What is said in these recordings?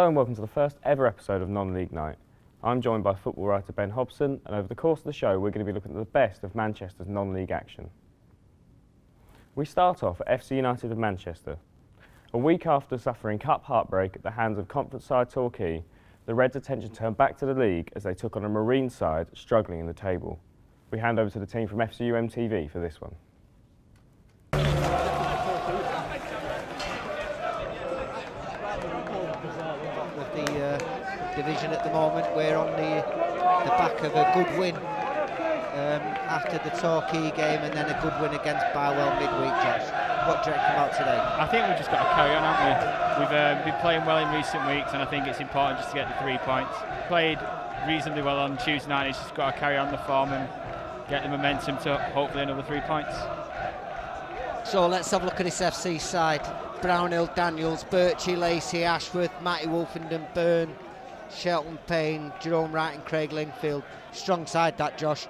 Hello and welcome to the first ever episode of Non-League Night. I'm joined by football writer Ben Hobson, and over the course of the show we're going to be looking at the best of Manchester's non-league action. We start off at FC United of Manchester. A week after suffering cup heartbreak at the hands of conference side Torquay, the Reds' attention turned back to the league as they took on a Marine side struggling in the table. We hand over to the team from FCUM TV for this one. With the division at the moment, we're on the back of a good win after the Torquay game and then a good win against Barwell midweek. Josh, what do you reckon about today? I think we've just got to carry on, haven't we? We've been playing well in recent weeks, and I think it's important just to get the 3 points. Played reasonably well on Tuesday night. It's just got to carry on the form and get the momentum to hopefully another 3 points. So let's have a look at this FC side. Brownhill, Daniels, Birchie, Lacey, Ashworth, Matty Wolfenden, Byrne, Shelton Payne, Jerome Wright and Craig Lingfield. Strong side that, Josh.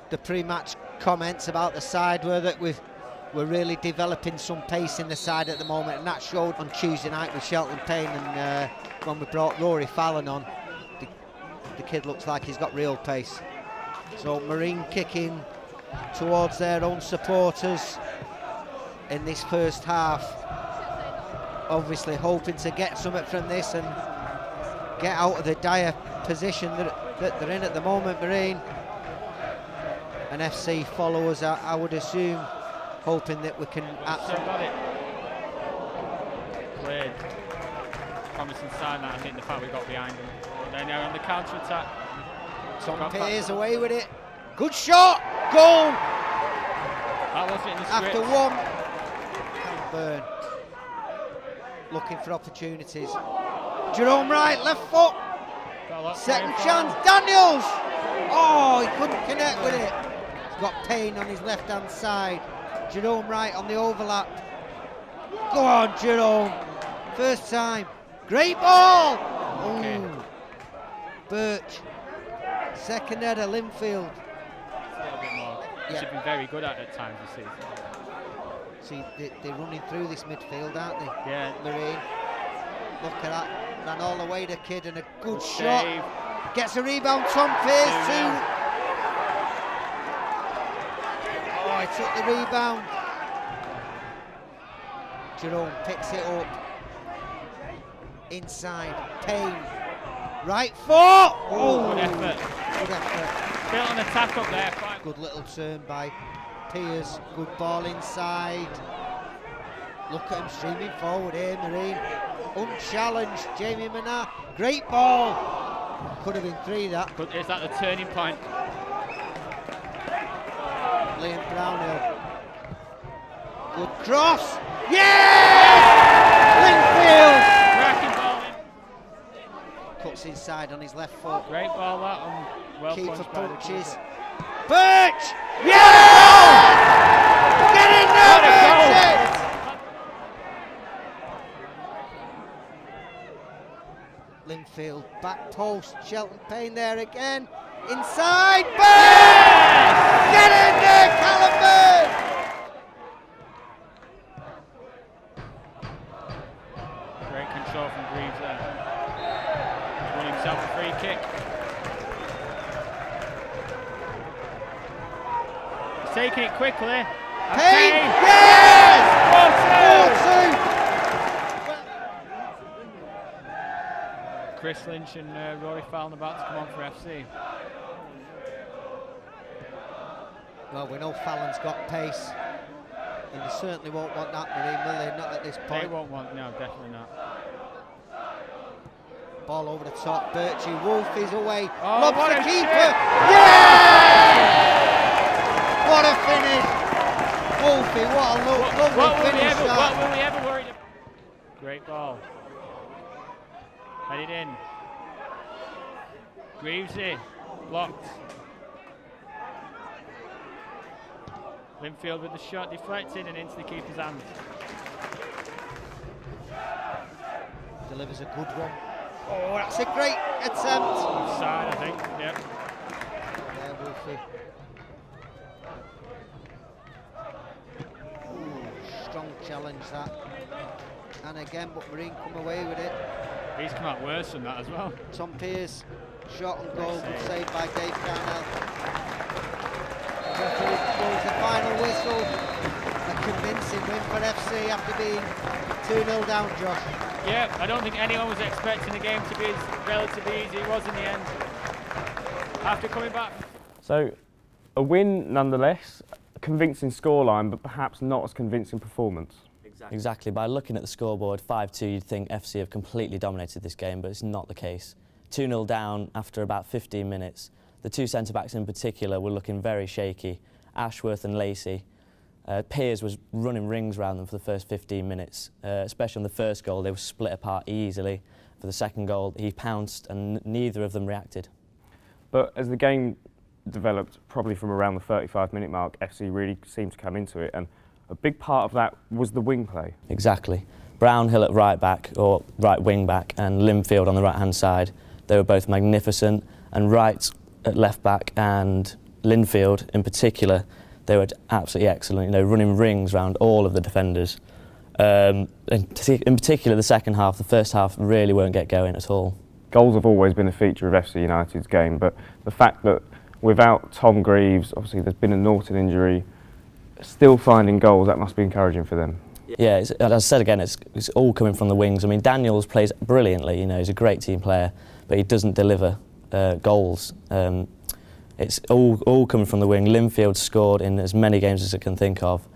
The pre-match comments about the side were that we're really developing some pace in the side at the moment, and that showed on Tuesday night with Shelton Payne, and when we brought Rory Fallon on, the kid looks like he's got real pace. So Marine kicking towards their own supporters in this first half, obviously hoping to get something from this and get out of the dire position that they're in at the moment, Marine. And FC followers, I would assume, hoping that we can... Got it. Cleared. Promising sign that, I think the fact we got behind them. But they're now on the counter-attack. Tom Pears away with it. Good shot! Goal! That wasn't in the script. After one. Burn. Looking for opportunities. Jerome Wright, left foot. Second chance, Daniels! Oh, he couldn't connect with it. He's got Payne on his left-hand side. Jerome Wright on the overlap. Go on, Jerome. First time. Great ball! Okay. Ooh. Birch. Second header, Linfield. A little bit more. Which have been very good at times this season. See, they're running through this midfield, aren't they? Yeah. Marine. Look at that. Ran all the way, the kid, and a good shot. Save. Gets a rebound, Tom Pears too. Oh, he took the rebound. Jerome picks it up. Inside, Payne. Right foot! Oh, good effort. Good effort. Built an attack up there. Good little turn by Pears. Good ball inside. Look at him streaming forward here, Marine. Unchallenged, Jamie Manat. Great ball. Could have been 3 that. But is that the turning point? Liam Brownhill. Good cross. Yeah! Cracking ball in. Linfield. Cuts inside on his left foot. Great ball that one. Well Keeper punched by the punches. keeper. Birch! Yeah! Get in there, Birch! Linfield, back post, Shelton Payne there again. Inside, Birch! Get in there, Callum Great control from Greaves there. He's won himself a free kick. He's taking it quickly. Payne! Yes! 4-2! Chris Lynch and Rory Fallon about to come on for FC. Well, we know Fallon's got pace, and they certainly won't want that, Marine, will they? Not at this point. They won't want, no, definitely not. Ball over the top, Birchie, Wolf is away, Oh, lobs what the a keeper! shit. Yeah! What a finish! Wolfie, what a lovely finish that. What were we ever worried about? Great ball. Headed in. Greavesy, blocked. Linfield with the shot deflected and into the keeper's hands. Delivers a good one. Oh, that's a great attempt. Offside, I think. Yep. There, Wolfie. Ooh, strong challenge that. and again, but Marine come away with it. He's come out worse than that as well. Tom Pearce, shot and goal, good save by Dave Carnell. Referee blows the final whistle. A convincing win for FC after being 2-0 down, Josh. Yeah, I don't think anyone was expecting the game to be as relatively easy. It was in the end. After coming back. So, a win nonetheless, a convincing scoreline, but perhaps not as convincing performance. Exactly. By looking at the scoreboard, 5-2, you'd think FC have completely dominated this game, but it's not the case. 2-0 down after about 15 minutes. The two centre-backs in particular were looking very shaky, Ashworth and Lacey. Piers was running rings around them for the first 15 minutes, especially on the first goal. They were split apart easily. For the second goal, he pounced and neither of them reacted. But as the game developed, probably from around the 35-minute mark, FC really seemed to come into it, and a big part of that was the wing play. Exactly. Brownhill at right back, or right wing back, and Linfield on the right-hand side. They were both magnificent, and Wright at left back and Linfield in particular, they were absolutely excellent, you know, running rings around all of the defenders. In particular the second half, the first half really won't get going at all. Goals have always been a feature of FC United's game, but the fact that without Tom Greaves, obviously there's been a Norton injury, still finding goals, that must be encouraging for them. Yeah, as I said again, it's all coming from the wings. I mean, Daniels plays brilliantly, you know, he's a great team player, but he doesn't deliver goals. It's all coming from the wing. Linfield scored in as many games as I can think of,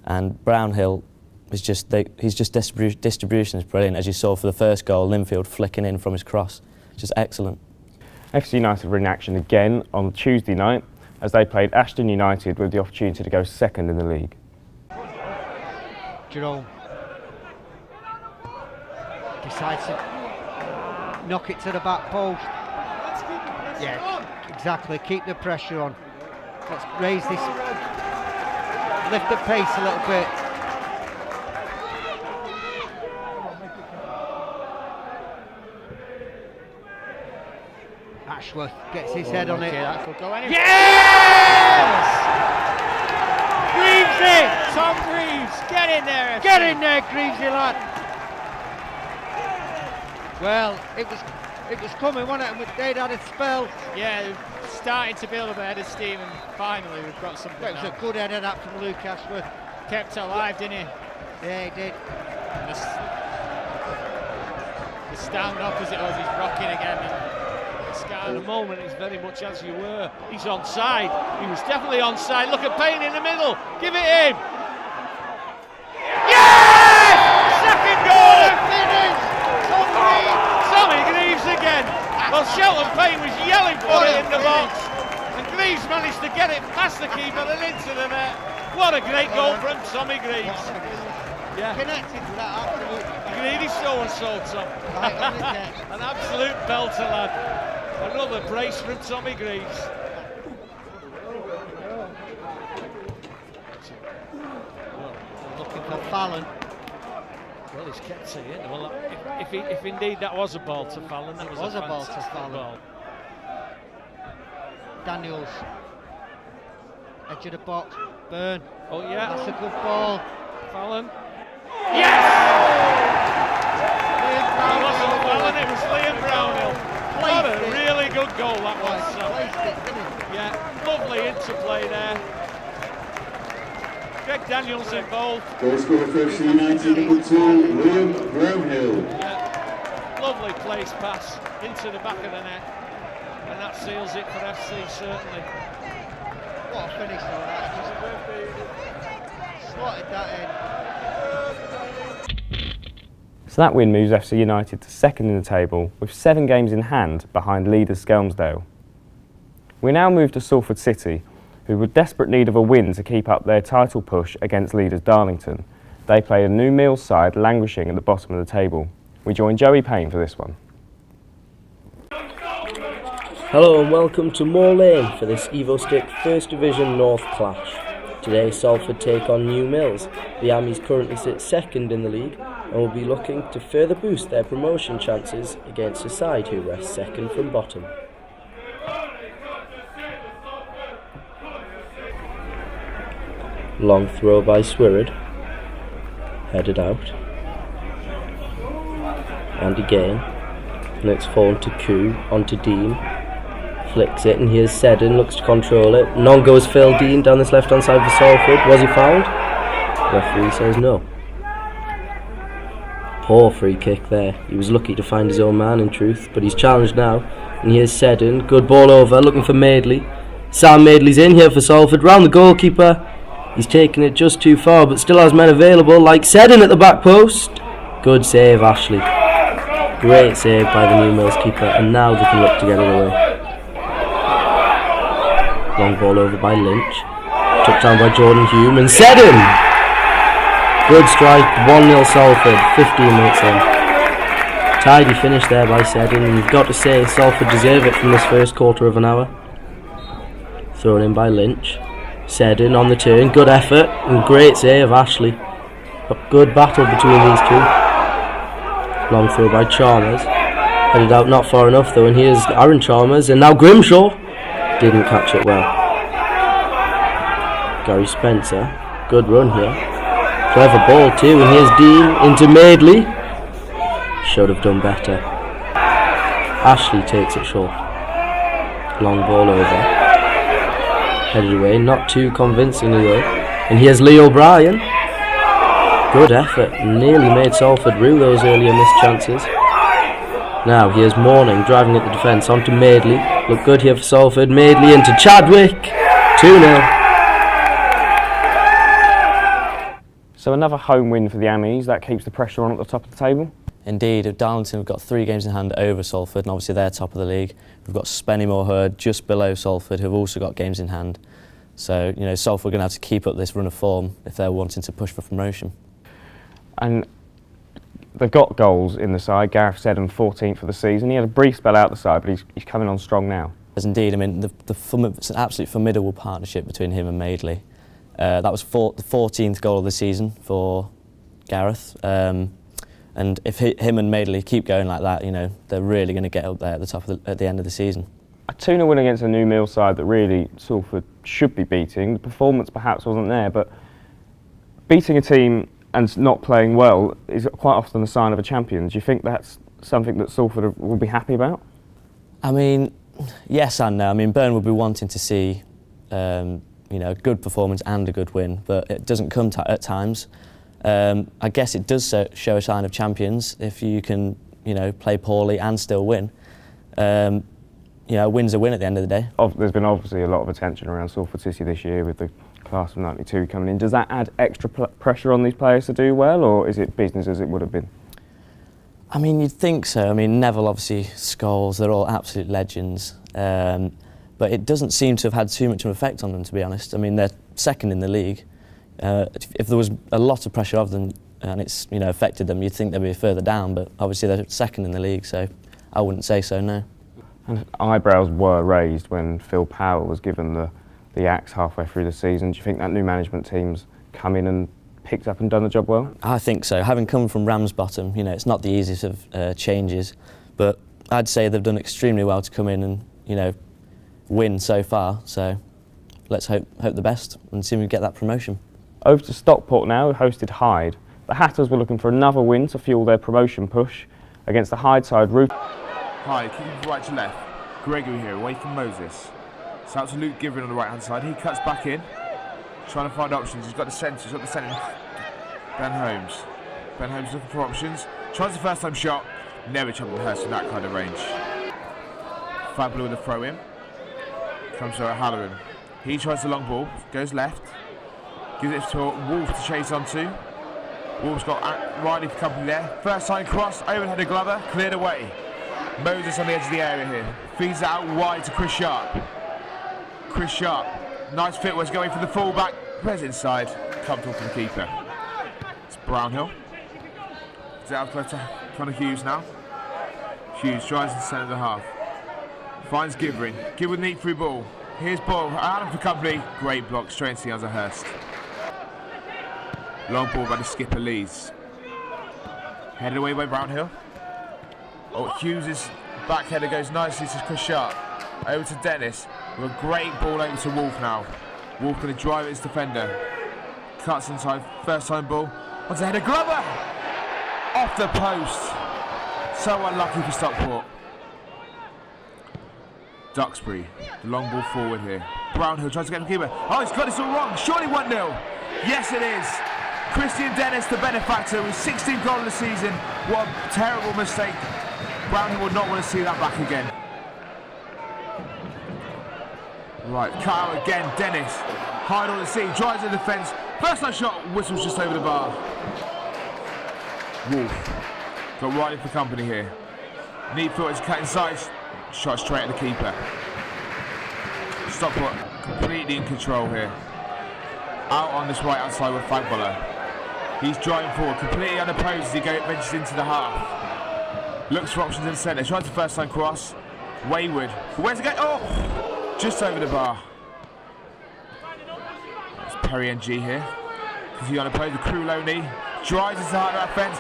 and Brownhill is just distribution is brilliant. As you saw for the first goal, Linfield flicking in from his cross, just excellent. FC United were in action again on Tuesday night as they played Ashton United with the opportunity to go second in the league. Jerome decides to knock it to the back post. Yeah, exactly. Keep the pressure on. Let's raise this, lift the pace a little bit. Ashworth gets his head on it. That could go anywhere. Yes! Greavesy! Tom Greaves, get in there! FC. Get in there, Greavesy lad! Well, it was coming, wasn't it? And they'd had a spell. Yeah, they're starting to build up ahead of steam, and finally we've got something. It was now. a good header that from Luke Ashworth. Kept alive, didn't he? Yeah, he did. And the stand opposite us, he's rocking again. At the moment, it's very much as you were. He's onside. He was definitely onside. Look at Payne in the middle. Give it him. Yes! Second goal and finish! Tommy Greaves again. Well, Shelton Payne was yelling for it in the box, and Greaves managed to get it past the keeper and into the net. What a great goal from Tommy Greaves. Yeah. Connected with that absolute. Greedy so-and-so, Tom. An absolute belter, lad. Another brace from Tommy Greaves. Looking for Fallon. Well, he's kept it in. Well, if indeed that was a ball to Fallon, that was a ball to fantastic Fallon. ball. Daniels. Edge of the box. Byrne. Oh yeah, That's a good ball. Fallon. Yes! Liam That wasn't Brownhill. Fallon, it was Liam Brownhill. What a really good goal that was. Placed it, didn't he? Yeah, lovely interplay there. Greg Daniels involved. Goal scorer for FC United, number 2, Liam Brownhill. Yeah, lovely place pass into the back of the net, and that seals it for FC certainly. What a finish though, that. Just slotted that in. So that win moves FC United to second in the table with 7 games in hand behind leaders Skelmersdale. We now move to Salford City, who were desperate need of a win to keep up their title push against leaders Darlington. They played a New Mills side languishing at the bottom of the table. We join Joey Payne for this one. Hello and welcome to Moor Lane for this EvoStick First Division North clash. Today Salford take on New Mills. The Ammies currently sit second in the league and will be looking to further boost their promotion chances against a side who rests second from bottom. Long throw by Swirred, headed out. And again. And it's fallen to Koo, onto Dean. Flicks it, and here's Seddon, looks to control it. And on goes Phil Dean down this left hand side for Salford. Was he fouled? Referee says no. Poor free kick there. He was lucky to find his own man in truth, but he's challenged now. And here's Seddon, good ball over, looking for Madeley. Sam Madeley's in here for Salford, round the goalkeeper. He's taken it just too far, but still has men available, like Seddon at the back post. Good save, Ashley. Great save by the New Mills keeper, and now they can look to get it away. Long ball over by Lynch. Took down by Jordan Hume, and Seddon! Good strike, 1-0 Salford, 15 minutes in. Tidy finish there by Seddon, and you've got to say Salford deserve it from this first quarter of an hour. Thrown in by Lynch. Seddon on the turn, good effort, and great save, Ashley. A good battle between these two. Long throw by Chalmers. Headed out not far enough though, and here's Aaron Chalmers, and now Grimshaw. Didn't catch it well. Gary Spencer. Good run here. Clever ball too, and here's Dean into Madeley. Should have done better. Ashley takes it short. Long ball over. Headed away, not too convincingly though. And here's Lee O'Brien. Good effort, nearly made Salford rue those earlier missed chances. Now here's Morning driving at the defence onto Madeley. Look good here for Salford. Madeley into Chadwick. 2-0. So another home win for the Ammies. That keeps the pressure on at the top of the table. Indeed, Darlington have got 3 games in hand over Salford, and obviously they're top of the league. We've got Spennymoor Herd just below Salford, who've also got games in hand. So, you know, Salford are going to have to keep up this run of form if they're wanting to push for promotion. And they've got goals in the side. Gareth Seddon, 14th for the season. He had a brief spell out the side, but he's coming on strong now. As indeed, I mean, it's an absolute formidable partnership between him and Madeley. That was the 14th goal of the season for Gareth. And if him and Madeley keep going like that, you know, they're really going to get up there at the top of at the end of the season. A 2-0 win against a New Mill side that really Salford should be beating. The performance perhaps wasn't there, but beating a team and not playing well is quite often a sign of a champion. Do you think that's something that Salford will be happy about? I mean, yes and no. I mean, Byrne would be wanting to see you know, a good performance and a good win, but it doesn't come at times. I guess it does show a sign of champions if you can, you know, play poorly and still win. You know, a win's a win at the end of the day. There's been obviously a lot of attention around Salford City this year with the class of '92 coming in. Does that add extra pressure on these players to do well, or is it business as it would have been? I mean, you'd think so. I mean, Neville, obviously, Scholes, they're all absolute legends. But it doesn't seem to have had too much of an effect on them, to be honest. I mean, they're second in the league. If there was a lot of pressure of them and it's, you know, affected them, you'd think they'd be further down, but obviously they're second in the league, so I wouldn't say so, no. And eyebrows were raised when Phil Powell was given the axe halfway through the season. Do you think that new management team's come in and picked up and done the job well? I think so. Having come from Ramsbottom, you know, it's not the easiest of changes, but I'd say they've done extremely well to come in and, you know, win so far. So let's hope the best and see if we get that promotion. Over to Stockport now, who hosted Hyde. The Hatters were looking for another win to fuel their promotion push against the Hyde side. Hyde, keeping right to left. Gregory here, away from Moses. It's out to Luke Givering on the right hand side. He cuts back in, trying to find options. He's got the centre. He's got the centre. Ben Holmes. Ben Holmes looking for options. Tries the first time shot. Never jumped Hurst in that kind of range. Fabulous with the throw in. Comes to O'Halloran. He tries the long ball. Goes left. Gives it to Wolf to chase onto. Wolf's got Riley for company there. First time cross. Overhead Glover. Cleared away. Moses on the edge of the area here. Feeds it out wide to Chris Sharp. Chris Sharp. Nice fit was going for the fullback. Plays inside. Comfortable for the keeper. It's Brownhill. It's out to Connor Hughes now. Hughes tries to the centre of the half. Finds Givering. Givering neat through ball. Here's ball. Adam for company. Great block straight into the hands of Hurst. Long ball by the skipper Lees. Headed away by Brownhill. Oh, Hughes' back header goes nicely to Chris Sharp. Over to Dennis. With a great ball over to Wolf now. Wolf going to drive his defender. Cuts inside. First time ball. Onto the header. Glover! Off the post. So unlucky for Stockport. Duxbury, the long ball forward here. Brownhill tries to get the keeper. Oh, he's got this all wrong. Surely 1-0. Yes, it is. Christian Dennis, the benefactor, with 16th goal of the season. What a terrible mistake. Brownhill would not want to see that back again. Right, cut out again. Dennis, hide on the sea, drives the defence. First line shot, whistles just over the bar. Wolf got Riley for company here. Neat foot is cut inside. Shot straight at the keeper. Stockport completely in control here. Out on this right hand side with Fagboller. He's driving forward, completely unopposed as he ventures into the half. Looks for options in the centre. Tries the first line cross. Wayward. Where's the game? Oh! Just over the bar. That's Perry NG here. Because he unopposed with Kruloni. Drives into the heart of that fence.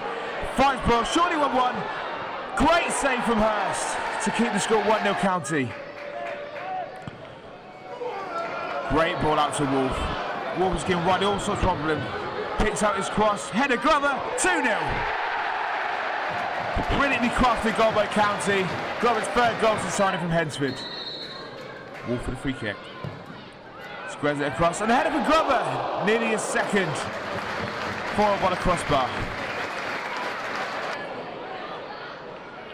Finds ball. Surely 1-1. Great save from Hurst to keep the score 1-0 County. Great ball out to Wolf. Wolf is giving Riley all sorts of problem. Picks out his cross. Header Glover. 2-0. Brilliantly crafted goal by County. Glover's third goal since signing from Hensford. Wolf for the free kick. Squares it across and a header for Glover. Nearly his second. Foiled by the crossbar.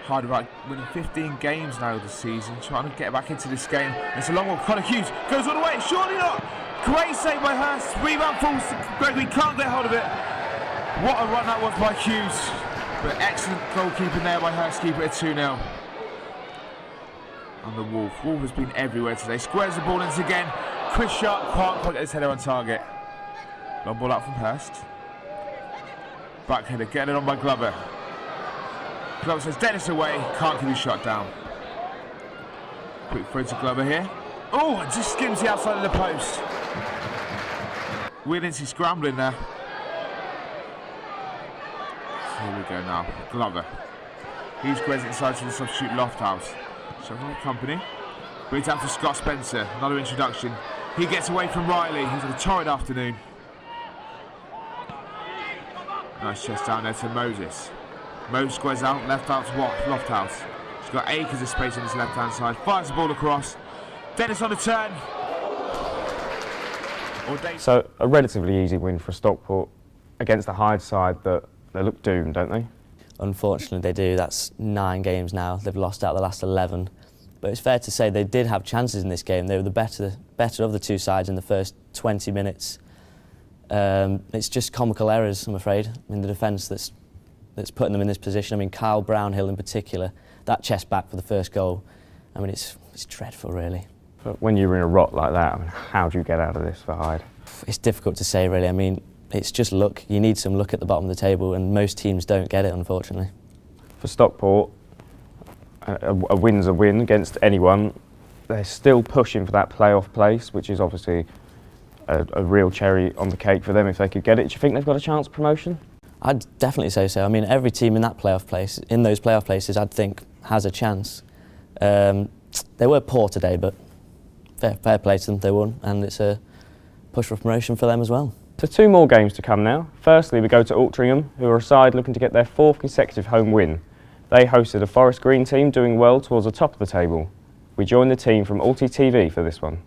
Hyderabad winning 15 games now this season, trying to get back into this game. It's a long one. Connor Hughes goes all the way. Surely not. Great save by Hurst. Rebound falls to Gregory. Can't get hold of it. What a run that was by Hughes. But excellent goalkeeping there by Hurst. Keep it at 2-0. And the Wolf. Wolf has been everywhere today. Squares the ball in again. Chris Sharp can't quite get his header on target. Long ball out from Hurst. Back header. Getting it on by Glover. Glover says Dennis away, can't keep his shot down. Quick throw to Glover here. Oh, it just skims the outside of the post. Williams scrambling there. Here we go now. Glover. He's squares inside to the substitute Lofthouse. So from the company. Brings out to Scott Spencer. Another introduction. He gets away from Riley. He's had a torrid afternoon. Nice chest down there to Moses. Moses squares out, left out to Lofthouse. He's got acres of space on his left hand side. Fires the ball across. Dennis on the turn. So a relatively easy win for Stockport against the Hyde side that they look doomed, don't they? Unfortunately they do. That's 9 games now. They've lost out the last 11. But it's fair to say they did have chances in this game. They were the better of the two sides in the first 20 minutes. It's just comical errors, I'm afraid, in the defence that's putting them in this position. I mean, Kyle Brownhill in particular, that chest back for the first goal, I mean, it's dreadful, really. But when you're in a rot like that, I mean, how do you get out of this for Hyde? It's difficult to say, really. I mean, it's just luck. You need some luck at the bottom of the table, and most teams don't get it, unfortunately. For Stockport, a win's a win against anyone. They're still pushing for that playoff place, which is obviously a real cherry on the cake for them if they could get it. Do you think they've got a chance of promotion? I'd definitely say so. I mean, every team in those playoff places, I'd think has a chance. They were poor today, but fair play to them, they won, and it's a push for promotion for them as well. So 2 more games to come now. Firstly, we go to Altrincham, who are a side looking to get their 4th consecutive home win. They hosted a Forest Green team doing well towards the top of the table. We join the team from Alti TV for this one.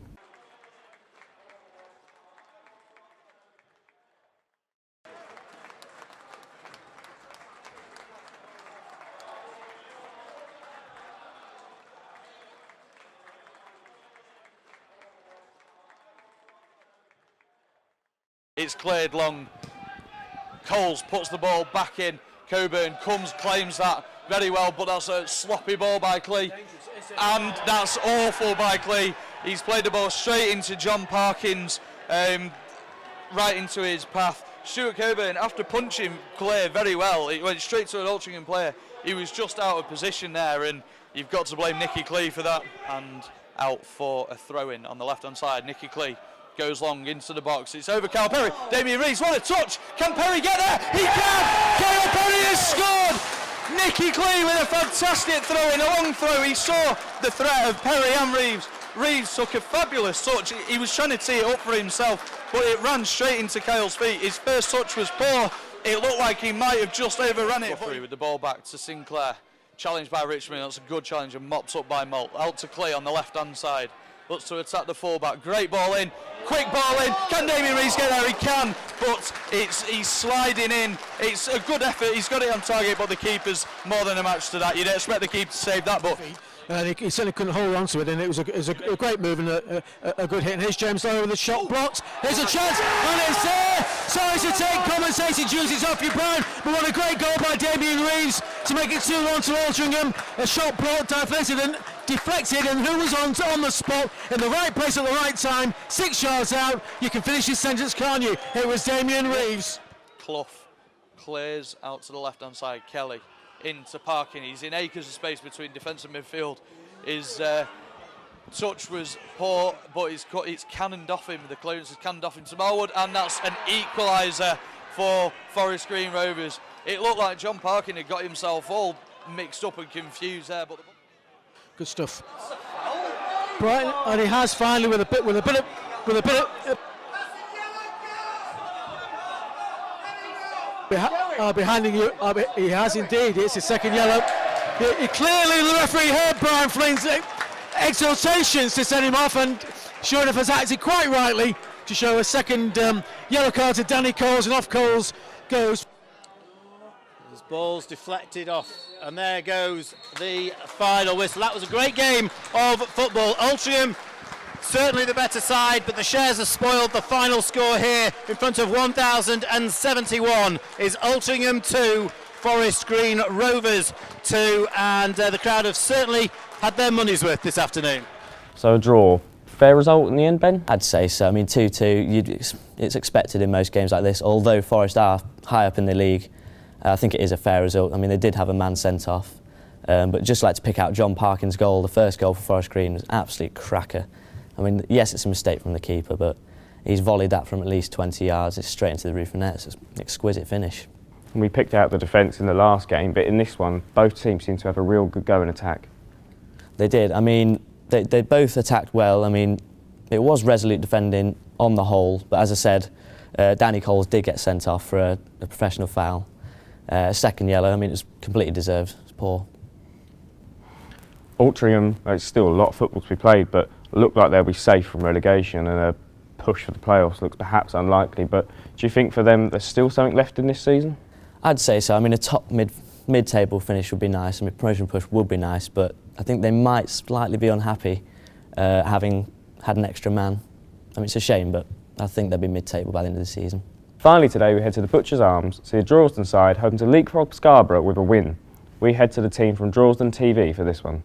It's cleared long. Coles puts the ball back in. Coburn comes, claims that very well, but that's a sloppy ball by Clee. And that's awful by Clee. He's played the ball straight into John Parkins, right into his path. Stuart Coburn, after punching Clay very well, it went straight to an Altrincham player. He was just out of position there, and you've got to blame Nicky Clee for that. And out for a throw-in on the left-hand side. Nicky Clee goes long into the box. It's over Kyle Perry. Damien Reeves, what a touch! Can Perry get there? He can! Kyle Perry has scored! Nicky Clee with a fantastic throw-in, a long throw. He saw the threat of Perry and Reeves. Reeves took a fabulous touch. He was trying to tee it up for himself, but it ran straight into Kyle's feet. His first touch was poor. It looked like he might have just overrun it. With the ball back to Sinclair. challenged by Richmond. That's a good challenge and mopped up by Malt. Out to Clay on the left-hand side. Looks to attack the fullback. Great ball in. Quick ball in. Can Damien Reeves get there? He can, but he's sliding in. It's a good effort. He's got it on target, but the keeper's more than a match to that. You'd expect the keeper to save that, but he certainly couldn't hold on to it, and it was a great move and a good hit. And here's James Lowe with the shot blocked. Here's a chance, and it's there! Sorry to take compensating duties off you, Brian, but what a great goal by Damien Reeves to make it 2-1 to Altrincham. A shot blocked, deflected, and who was on the spot in the right place at the right time, 6 yards out. You can finish your sentence, can't you? It was Damien Reeves. Clough clears out to the left-hand side. Kelly into Parkin. He's in acres of space between defence and midfield. His touch was poor, but it's cannoned off him. The clearance is cannoned off him to Marwood, and that's an equaliser for Forest Green Rovers. It looked like John Parkin had got himself all mixed up and confused there, but good stuff. Brighton, and he has finally with a bit of behind you. He has indeed. It's his second yellow. Clearly, the referee heard Brian Flynn's exhortations to send him off, and sure enough, has acted quite rightly to show a second yellow card to Danny Coles, and off Coles goes. His ball's deflected off, and there goes the final whistle. That was a great game of football. Altrincham certainly the better side, but the Shares have spoiled. The final score here in front of 1,071 is Altrincham 2, Forest Green Rovers 2, and the crowd have certainly had their money's worth this afternoon. So a draw. Fair result in the end, Ben? I'd say so. I mean, 2-2, it's expected in most games like this, although Forest are high up in the league. I think it is a fair result. I mean, they did have a man sent off, but just like to pick out John Parkin's goal. The first goal for Forest Green was an absolute cracker. I mean, yes, it's a mistake from the keeper, but he's volleyed that from at least 20 yards. It's straight into the roof of the net. It's an exquisite finish. And we picked out the defence in the last game, but in this one, both teams seem to have a real good go in attack. They did. I mean, they both attacked well. I mean, it was resolute defending on the whole, but as I said, Danny Coles did get sent off for a professional foul. Second yellow, I mean, it was completely deserved. It's poor. Altrincham, it's still a lot of football to be played, but look like they'll be safe from relegation, and a push for the playoffs looks perhaps unlikely. But do you think for them there's still something left in this season? I'd say so. I mean, a top mid-table finish would be nice. I mean, promotion push would be nice, but I think they might slightly be unhappy having had an extra man. I mean, it's a shame, but I think they'll be mid-table by the end of the season. Finally today we head to the Butcher's Arms, see the Droylsden side hoping to leapfrog Scarborough with a win. We head to the team from Droylsden TV for this one.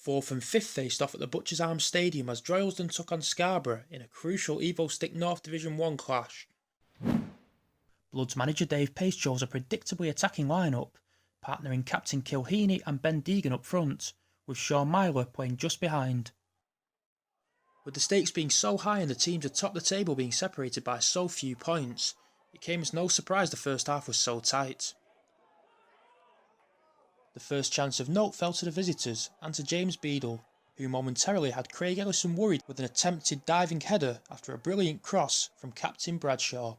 4th and 5th faced off at the Butcher's Arms Stadium as Droylsden took on Scarborough in a crucial Evo Stick North Division 1 clash. Bloods manager Dave Pace chose a predictably attacking line-up, partnering captain Kilheeney and Ben Deegan up front, with Sean Myler playing just behind. With the stakes being so high and the teams atop the table being separated by so few points, it came as no surprise the first half was so tight. The first chance of note fell to the visitors and to James Beadle, who momentarily had Craig Ellison worried with an attempted diving header after a brilliant cross from captain Bradshaw.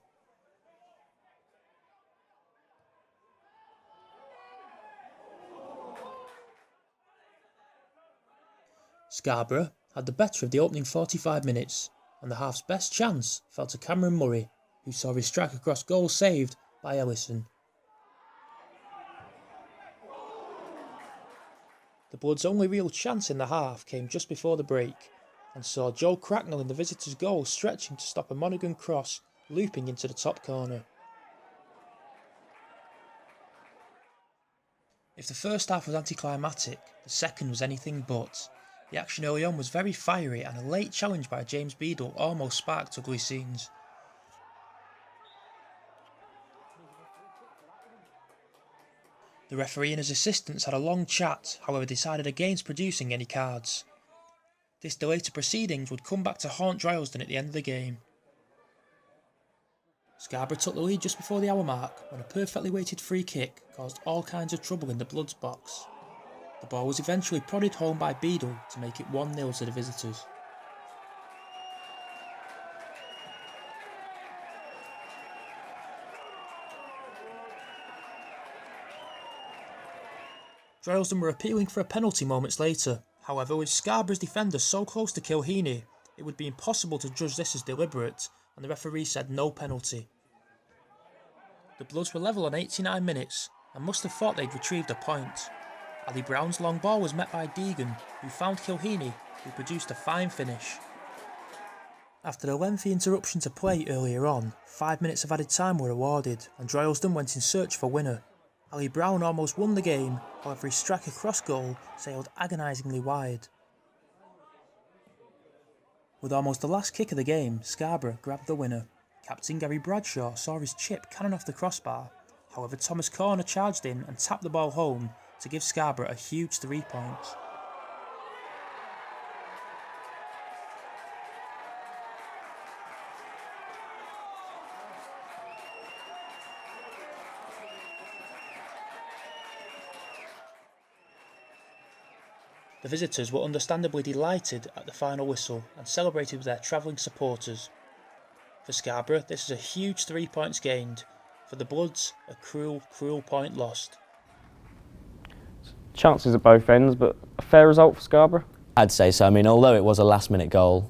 Scarborough had the better of the opening 45 minutes, and the half's best chance fell to Cameron Murray, who saw his strike across goal saved by Ellison. The Bloods' only real chance in the half came just before the break, and saw Joe Cracknell in the visitors' goal stretching to stop a Monaghan cross looping into the top corner. If the first half was anticlimactic, the second was anything but. The action early on was very fiery, and a late challenge by James Beadle almost sparked ugly scenes. The referee and his assistants had a long chat, however decided against producing any cards. This delay to proceedings would come back to haunt Droylsden at the end of the game. Scarborough took the lead just before the hour mark when a perfectly weighted free kick caused all kinds of trouble in the Bloods box. The ball was eventually prodded home by Beadle to make it 1-0 to the visitors. Droylsden were appealing for a penalty moments later. However, with Scarborough's defenders so close to Kilheeney, it would be impossible to judge this as deliberate, and the referee said no penalty. The Bloods were level on 89 minutes and must have thought they'd retrieved a point. Ali Brown's long ball was met by Deegan, who found Kilheeney, who produced a fine finish. After a lengthy interruption to play earlier on, 5 minutes of added time were awarded, and Droylsden went in search of a winner. Ali Brown almost won the game, however his striker cross goal sailed agonisingly wide. With almost the last kick of the game, Scarborough grabbed the winner. Captain Gary Bradshaw saw his chip cannon off the crossbar, however Thomas Corner charged in and tapped the ball home to give Scarborough a huge 3 points. The visitors were understandably delighted at the final whistle and celebrated with their travelling supporters. For Scarborough, this is a huge 3 points gained. For the Bloods, a cruel, cruel point lost. Chances at both ends, but a fair result for Scarborough? I'd say so. I mean, although it was a last-minute goal,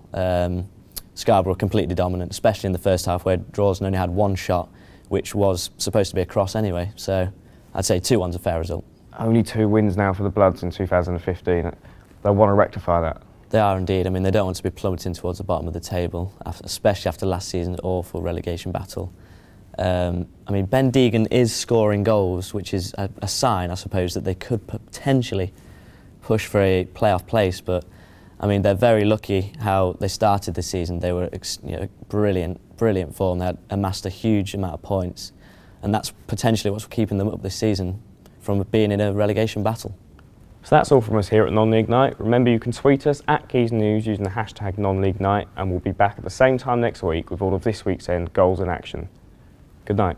Scarborough were completely dominant, especially in the first half where Droylsden only had one shot, which was supposed to be a cross anyway. So I'd say 2-1's a fair result. Only 2 wins now for the Bloods in 2015. They'll want to rectify that. They are indeed. I mean, they don't want to be plummeting towards the bottom of the table, especially after last season's awful relegation battle. I mean, Ben Deegan is scoring goals, which is a sign, I suppose, that they could potentially push for a playoff place. But I mean, they're very lucky how they started the season. They were brilliant form. They had amassed a huge amount of points, and that's potentially what's keeping them up this season from being in a relegation battle. So that's all from us here at Non-League Night. Remember, you can tweet us at Quays News using the hashtag Non-League Night, and we'll be back at the same time next week with all of this week's end goals in action. Good night.